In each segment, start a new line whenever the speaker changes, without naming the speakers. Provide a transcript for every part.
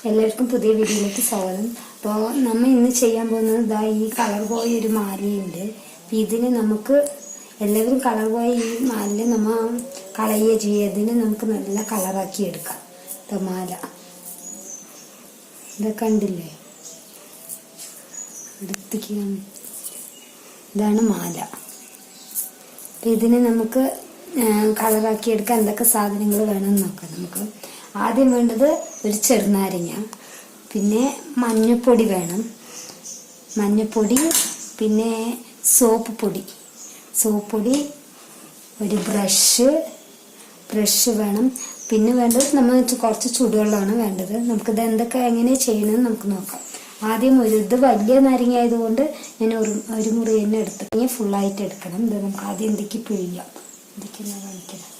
എല്ലാവർക്കും പുതിയ വീഡിയോയിലേക്ക് സ്വാഗതം. അപ്പോൾ നമ്മൾ ഇന്ന് ചെയ്യാൻ പോകുന്നത് ഇതാ ഈ കളർ പോയ ഒരു മാലയുണ്ട്. അപ്പം ഇതിന് നമുക്ക് എല്ലാവരും കളർ പോയ ഈ മാലയിൽ നമ്മൾ കളയുക ചെയ്യതിന് നമുക്ക് നല്ല കളറാക്കി എടുക്കാം. മാല ഇതൊക്കെ കണ്ടില്ലേ, അടുത്തേക്ക് ഇതാണ് മാല. അപ്പം ഇതിന് നമുക്ക് കളറാക്കി എടുക്കാൻ എന്തൊക്കെ സാധനങ്ങൾ വേണമെന്ന് നോക്കാം. നമുക്ക് ആദ്യം വേണ്ടത് ഒരു ചെറുനാരങ്ങ, പിന്നെ മഞ്ഞപ്പൊടി വേണം, മഞ്ഞപ്പൊടി, പിന്നെ സോപ്പ് പൊടി, ഒരു ബ്രഷ് വേണം. പിന്നെ വേണ്ടത് നമ്മൾ കുറച്ച് ചൂടുവെള്ളമാണ് വേണ്ടത്. നമുക്കിത് എന്തൊക്കെ എങ്ങനെ ചെയ്യണമെന്ന് നമുക്ക് നോക്കാം. ആദ്യം ഇത് വലിയ നാരങ്ങ ആയതുകൊണ്ട് ഞാൻ ഒരു മുറി തന്നെ എടുത്ത് ഫുള്ളായിട്ട് എടുക്കണം. ഇത് നമുക്ക് ആദ്യം എന്തൊക്കെ പിഴിയാം, എന്തൊക്കെ ഞാൻ കാണിക്കണം.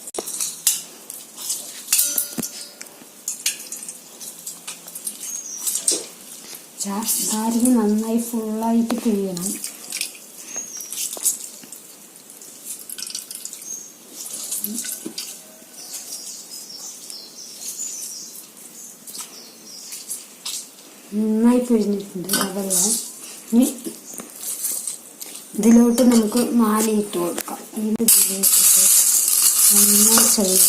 നാരങ്ങ നന്നായി ഫുള്ളായിട്ട് പിഴിയണം. നന്നായി പിഴിഞ്ഞിട്ടുണ്ട് വെള്ളം. ഇനി ഇതിലോട്ട് നമുക്ക് മാല ഇട്ട് കൊടുക്കാം. നന്നായി ചെറിയ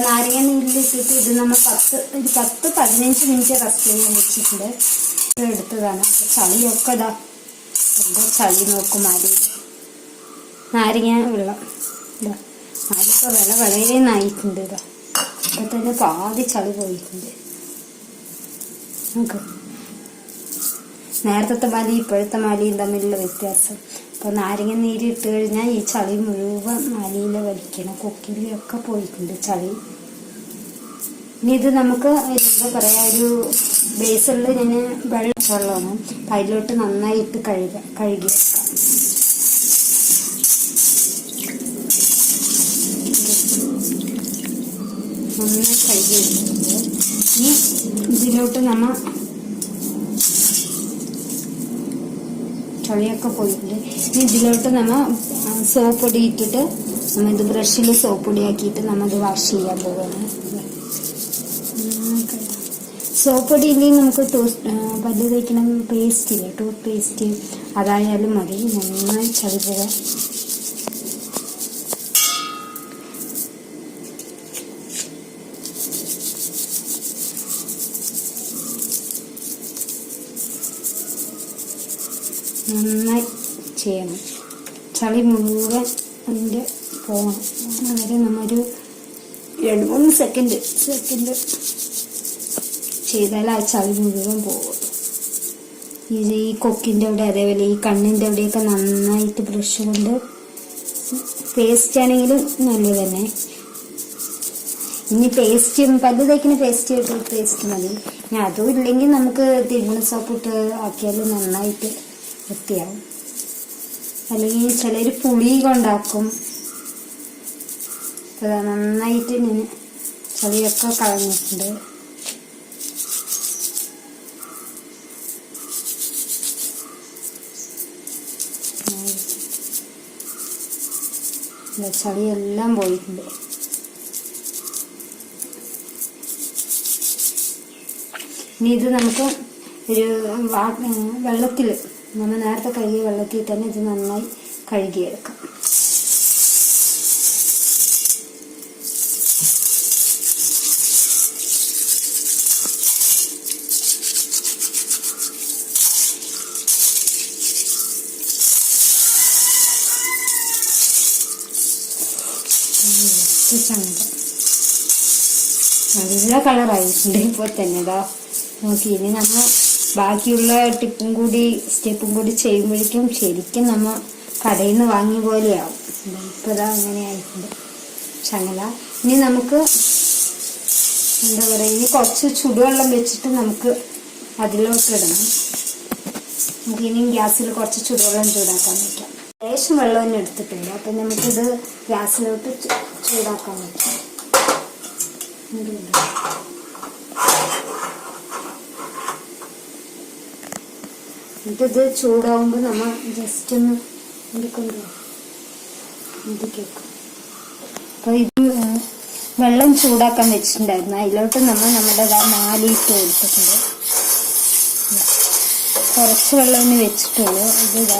നാരങ്ങ നീരിലിട്ടിട്ട് ഇത് നമ്മൾ 10-15 മിനിറ്റ് റെസ്റ്റ് ചെയ്യാൻ വെച്ചിട്ടുണ്ട്. എടുത്തതാണ്. അപ്പോൾ ചളിയൊക്കെ ഇതാ എന്താ ചളി നോക്കും മാലയിൽ. നാരങ്ങ വെള്ളം ഇതാ മാലയൊക്കെ വളരെ നായിട്ടുണ്ട്. ഇതാ ഇപ്പം തന്നെ പാതി ചളി പോയിട്ടുണ്ട്. നമുക്ക് നേരത്തെ മാലയും ഇപ്പോഴത്തെ മാലയും തമ്മിലുള്ള വ്യത്യാസം. അപ്പോൾ നാരങ്ങ നീര് ഇട്ട് കഴിഞ്ഞാൽ ഈ ചളി മുഴുവൻ മാലയിൽ വലിക്കണം. കൊക്കിലൊക്കെ പോയിട്ടുണ്ട് ചളി. ഇനി ഇത് നമുക്ക് എന്താ പറയുക, ഒരു ബേസിൽ ഞാൻ വെള്ളമാണ്. അപ്പം അതിലോട്ട് നന്നായിട്ട് കഴുകി വെക്കാം. നന്നായി കഴുകി വെച്ചിട്ടുണ്ട്. ഇനി ഇതിലോട്ട് നമ്മൾ ചളിയൊക്കെ പോയിട്ടുണ്ട്. ഇനി ഇതിലോട്ട് നമ്മൾ സോപ്പ് പൊടി ഇട്ടിട്ട് നമ്മൾ ഇത് ബ്രഷിൽ സോപ്പ് പൊടി ആക്കിയിട്ട് നമ്മളിത് വാഷ് ചെയ്യാൻ പോവുകയാണ്. സോപ്പ് പൊടി ഇല്ലെങ്കിൽ നമുക്ക് പല്ല് തേക്കണം പേസ്റ്റ് ഇല്ലേ, ടൂത്ത് പേസ്റ്റ്, അതായാലും മതി. നന്നായി ചളി പോകാൻ. നന്നായി ചെയ്യണം. ചളി മുഴുവൻ അതിൻ്റെ പോകണം. അതുവരെ നമ്മൊരു 2-3 സെക്കൻഡ് ചെയ്താൽ ആ ചളി മുഴുവൻ പോകും. ഈ കൊക്കിൻ്റെ അവിടെ, അതേപോലെ ഈ കണ്ണിൻ്റെ അവിടെയൊക്കെ നന്നായിട്ട് ബ്രഷ് കൊണ്ട്, പേസ്റ്റ് ആണെങ്കിലും നല്ലത് തന്നെ. ഇനി പല്ല് തേക്കുന്ന ടൂത്ത് പേസ്റ്റ് മതി. ഇനി അതും ഇല്ലെങ്കിൽ നമുക്ക് തിരുമണ സോപ്പിട്ട് ആക്കിയാലും നന്നായിട്ട് വൃത്തിയാവും. അല്ലെങ്കിൽ ചിലർ പുളി കൊണ്ടാക്കും. നന്നായിട്ട് ഞാൻ ചളിയൊക്കെ കളഞ്ഞിട്ടുണ്ട്. ചളിയെല്ലാം പോയിട്ടുണ്ട്. ഇനി ഇത് നമുക്ക് ഒരു വെള്ളത്തിൽ, നമ്മൾ നേരത്തെ കഴുകിയ വെള്ളത്തിൽ തന്നെ ഇത് നന്നായി കഴുകിയെടുക്കാം. നല്ല കളറായിട്ടുണ്ട് ഇപ്പോൾ തന്നെ. ഇതാ നോക്കി. ഇനി നമ്മൾ ബാക്കിയുള്ള സ്റ്റെപ്പും കൂടി ചെയ്യുമ്പോഴേക്കും ശരിക്കും നമ്മൾ കടയിൽ നിന്ന് വാങ്ങിയ പോലെയാവും. ഇപ്പോൾ ഇതാ അങ്ങനെ ആയിട്ടുണ്ട് ചങ്ങല. ഇനി നമുക്ക് എന്താ പറയുക, ഇനി കുറച്ച് ചുടുവെള്ളം വെച്ചിട്ട് നമുക്ക് അതിലോട്ട് ഇടണം. നമുക്ക് ഇനിയും ഗ്യാസിൽ കുറച്ച് ചുടുവെള്ളം ചൂടാക്കാൻ വയ്ക്കാം. ലേശം വെള്ളം തന്നെ എടുത്തിട്ടുണ്ട്. അപ്പം നമുക്കിത് ഗ്യാസിലോട്ട് ചൂടാക്കാൻ പറ്റും. എന്നിട്ടിത് ചൂടാവുമ്പോൾ നമ്മൾ ജസ്റ്റ് ഒന്ന് കൊണ്ടുപോകും. അപ്പോൾ ഇത് വെള്ളം ചൂടാക്കാൻ വെച്ചിട്ടുണ്ടായിരുന്നു. അതിലോട്ട് നമ്മൾ നമ്മുടെ മാലിയിട്ട് കൊടുത്തിട്ടുണ്ട്. കുറച്ച് വെള്ളം വെച്ചിട്ടുള്ളൂ. ഇത്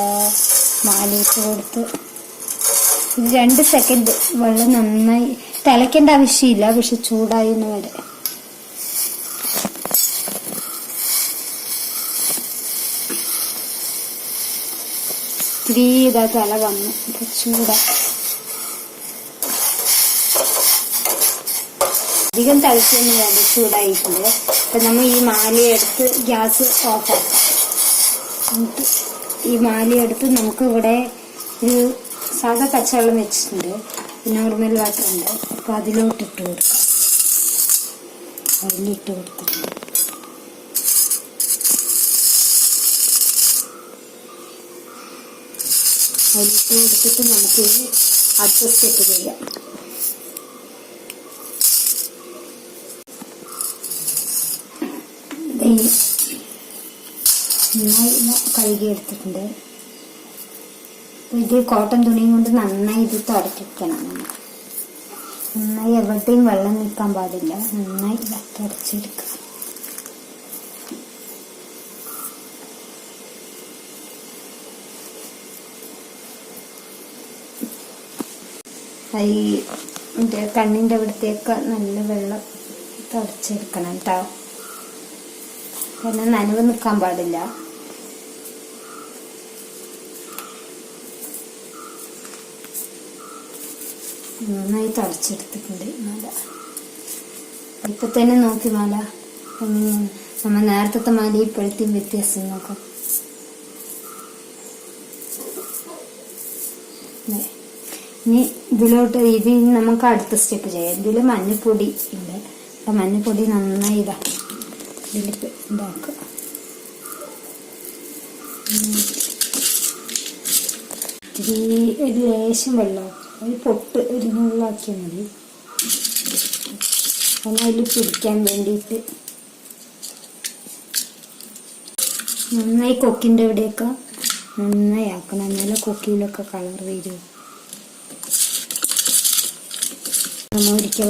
മാലിയിട്ട് കൊടുത്ത് ഇത് 2 സെക്കൻഡ് വെള്ളം നന്നായി തിളയ്ക്കേണ്ട ആവശ്യമില്ല, പക്ഷെ ചൂടായിരുന്നു വരെ. ഇത്തിരി തിള വന്നു, അധികം തിളച്ചൊന്നും വേണ്ട, ചൂടായിട്ടുണ്ട്. അപ്പം നമ്മൾ ഈ മാലയെടുത്ത് ഗ്യാസ് ഓഫാക്കാം. എന്നിട്ട് ഈ മാലയെടുത്ത് നമുക്ക് ഇവിടെ ഒരു സാധാ പച്ചവെള്ളം വെച്ചിട്ടുണ്ട്, നോർമൽ വാട്ടർ ഉണ്ട്. അപ്പം അതിലോട്ട് ഇട്ട് കൊടുക്കാം. അതിലിട്ട് കൊടുത്തിട്ടുണ്ട്. അതിലിട്ട് കൊടുത്തിട്ട് നമുക്ക് അടുത്ത സ്റ്റെപ്പ് ചെയ്യാം. നന്നായി കഴുകിയെടുത്തിട്ടുണ്ട്. ഇത് കോട്ടൺ തുണിയും കൊണ്ട് നന്നായി ഇത് തുടയ്ക്കണം. നന്നായി എവിടെയും വെള്ളം നിൽക്കാൻ പാടില്ല. നന്നായി തുടച്ചെടുക്കുക. ഈ കണ്ണിൻ്റെ അവിടത്തേക്ക് നല്ല വെള്ളം തുടച്ചെടുക്കണം കേട്ടോ. കാരണം നനവ് നിൽക്കാൻ പാടില്ല. നന്നായി തുടച്ചെടുത്തിട്ടുണ്ട് മാല. ഇപ്പൊ തന്നെ നോക്കി മാല നമ്മൾ നേരത്തെ മാല ഇപ്പോഴത്തെയും വ്യത്യാസം നോക്കാം. ഇനി ഇതിലോട്ട് ഇത് നമുക്ക് അടുത്ത സ്റ്റെപ്പ് ചെയ്യാം. ഇതിൽ മഞ്ഞപ്പൊടി ഉണ്ട്. മഞ്ഞപ്പൊടി നന്നായി ഇതിലിട്ട് ഇതാക്കുക. ഒരു ലേശം വെള്ളം, ഒരു പൊട്ട് ഒരു നുള്ളാക്കിയാൽ മതി. അതിൽ പിടിക്കാൻ വേണ്ടിയിട്ട് നന്നായി കൊക്കിൻ്റെ ഇവിടെയൊക്കെ നന്നായി ആക്കണം. എന്നാലും കൊക്കിയിലൊക്കെ കളർ വരും. നമ്മൾ ഒരിക്കൽ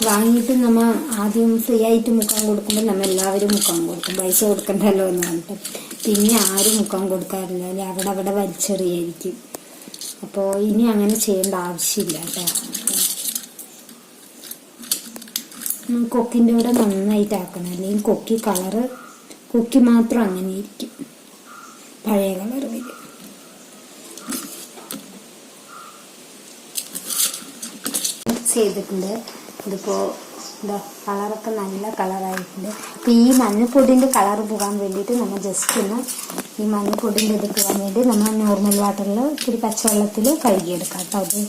വാങ്ങിയിട്ട് നമ്മൾ ആദ്യം ഫ്രീ ആയിട്ട് മുക്കാൻ കൊടുക്കുമ്പോൾ നമ്മൾ എല്ലാവരും മുക്കാൻ കൊടുക്കും, പൈസ കൊടുക്കണ്ടല്ലോ എന്ന് പറഞ്ഞിട്ട്. പിന്നെ ആരും മുക്കാൻ കൊടുക്കാറില്ല, അല്ലെ അവിടെ വലിച്ചെറിയായിരിക്കും. അപ്പോൾ ഇനി അങ്ങനെ ചെയ്യേണ്ട ആവശ്യമില്ല കേട്ടോ. കൊക്കിൻ്റെ ഇവിടെ നന്നായിട്ട് ആക്കണം, അല്ലെങ്കിൽ കൊക്കി മാത്രം അങ്ങനെ ഇരിക്കും, പഴയ കളർ വരും. ചെയ്തിട്ടുണ്ട്. ഇതിപ്പോൾ എന്താ കളറൊക്കെ നല്ല കളറായിട്ടുണ്ട്. അപ്പോൾ ഈ മഞ്ഞപ്പൊടിൻ്റെ കളർ പോകാൻ വേണ്ടിയിട്ട് നമ്മൾ ജസ്റ്റ് ഒന്ന് ഈ മഞ്ഞപ്പൊടിൻ്റെ ഇത് പോകാൻ വേണ്ടി നമ്മൾ നോർമൽ വാട്ടറിൽ ഇത്തിരി പച്ചവെള്ളത്തിൽ കഴുകിയെടുക്കാം കേട്ടോ. അത്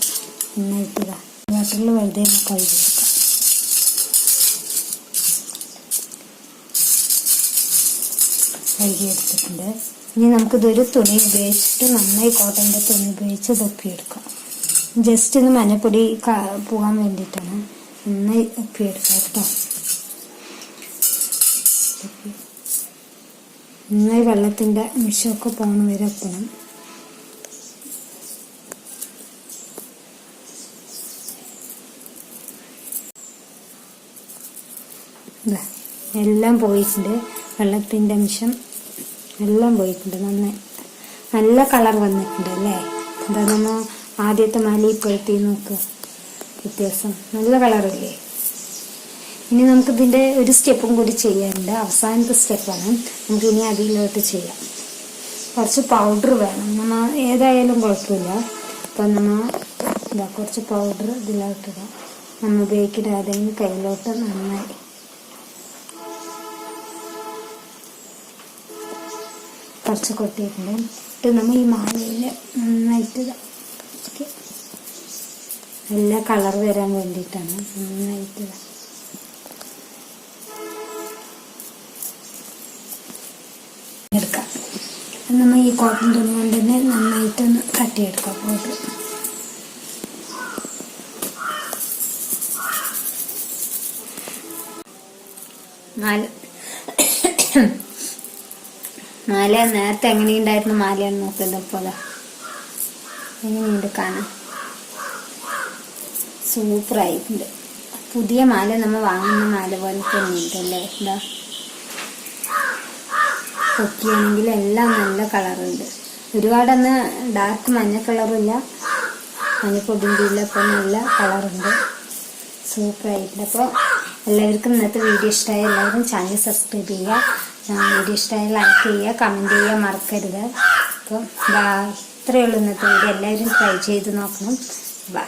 നന്നായിട്ട് വാട്ടറിൽ വെറുതെ കഴുകിയെടുക്കാം. കഴുകിയെടുത്തിട്ടുണ്ട്. ഇനി നമുക്കിതൊരു തുണി ഉപയോഗിച്ചിട്ട് നന്നായി കോട്ടൻ്റെ തുണി ഉപയോഗിച്ച് തൊപ്പിയെടുക്കാം. ജസ്റ്റ് ഒന്ന് മഞ്ഞപ്പൊടി പോകാൻ വേണ്ടിയിട്ടാണ്. നന്നായി ഒപ്പിയെടുക്കാം കേട്ടോ. നന്നായി വെള്ളത്തിൻ്റെ മിഷമൊക്കെ പോകണ വരെ ഒപ്പണം. എല്ലാം പോയിട്ടുണ്ട്, വെള്ളത്തിൻ്റെ അംശം എല്ലാം പോയിട്ടുണ്ട്. നല്ല കളർ വന്നിട്ടുണ്ട് അല്ലേ. എന്താ നമ്മൾ ആദ്യത്തെ മാല ഇപ്പോഴത്തെ നോക്കുക, വ്യത്യാസം നല്ല കളറില്ലേ. ഇനി നമുക്കിതിൻ്റെ ഒരു സ്റ്റെപ്പും കൂടി ചെയ്യാനുണ്ട്, അവസാനത്തെ സ്റ്റെപ്പാണ്. നമുക്കിനി അതിലോട്ട് ചെയ്യാം. കുറച്ച് പൗഡർ വേണം, നമ്മൾ ഏതായാലും കുഴപ്പമില്ല. അപ്പം നമ്മൾ കുറച്ച് പൗഡർ ഇതിലോട്ടിടാം. നമ്മൾ ഉപയോഗിക്കുന്ന ഏതെങ്കിലും കയ്യിലോട്ട് നന്നായി കുറച്ച് കൊട്ടിയിട്ടുണ്ട്. ഇട്ട് നമ്മൾ ഈ മാലയിൽ നന്നായിട്ട് നല്ല കളർ വരാൻ വേണ്ടിയിട്ടാണ് നന്നായിട്ട് നമ്മൾ ഈ കോട്ടൺ തുണി കൊണ്ട് തന്നെ നന്നായിട്ടൊന്ന് തട്ടിയെടുക്കാം. പോട്ട് മാല നേരത്തെ എങ്ങനെയുണ്ടായിരുന്നു മാലയാണ് നോക്കുന്നത്. ഇപ്പോൾ എങ്ങനെയുണ്ട് കാണാൻ, സൂപ്പറായിട്ടുണ്ട്. പുതിയ മാല നമ്മൾ വാങ്ങുന്ന മാല പോലെ തന്നെ ഉണ്ടല്ലേ. എന്താ പൊക്കിയാണെങ്കിൽ എല്ലാം നല്ല കളറുണ്ട്. ഒരുപാടൊന്ന് ഡാർക്ക് മഞ്ഞ കളറില്ല, മഞ്ഞപ്പൊടിൻ്റെ ഇല്ല, അപ്പോൾ നല്ല കളറുണ്ട്, സൂപ്പറായിട്ടുണ്ട്. അപ്പോൾ എല്ലാവർക്കും ഇന്നത്തെ വീഡിയോ ഇഷ്ടമായ എല്ലാവരും ചാനൽ സബ്സ്ക്രൈബ് ചെയ്യുക. വീഡിയോ ഇഷ്ടമായ ലൈക്ക് ചെയ്യുക, കമൻറ്റ് ചെയ്യുക മറക്കരുത്. അപ്പം ഇത്രയേ ഉള്ളൂ ഇന്നത്തെ വീഡിയോ. എല്ലാവരും ട്രൈ ചെയ്ത് നോക്കണം. ബൈ.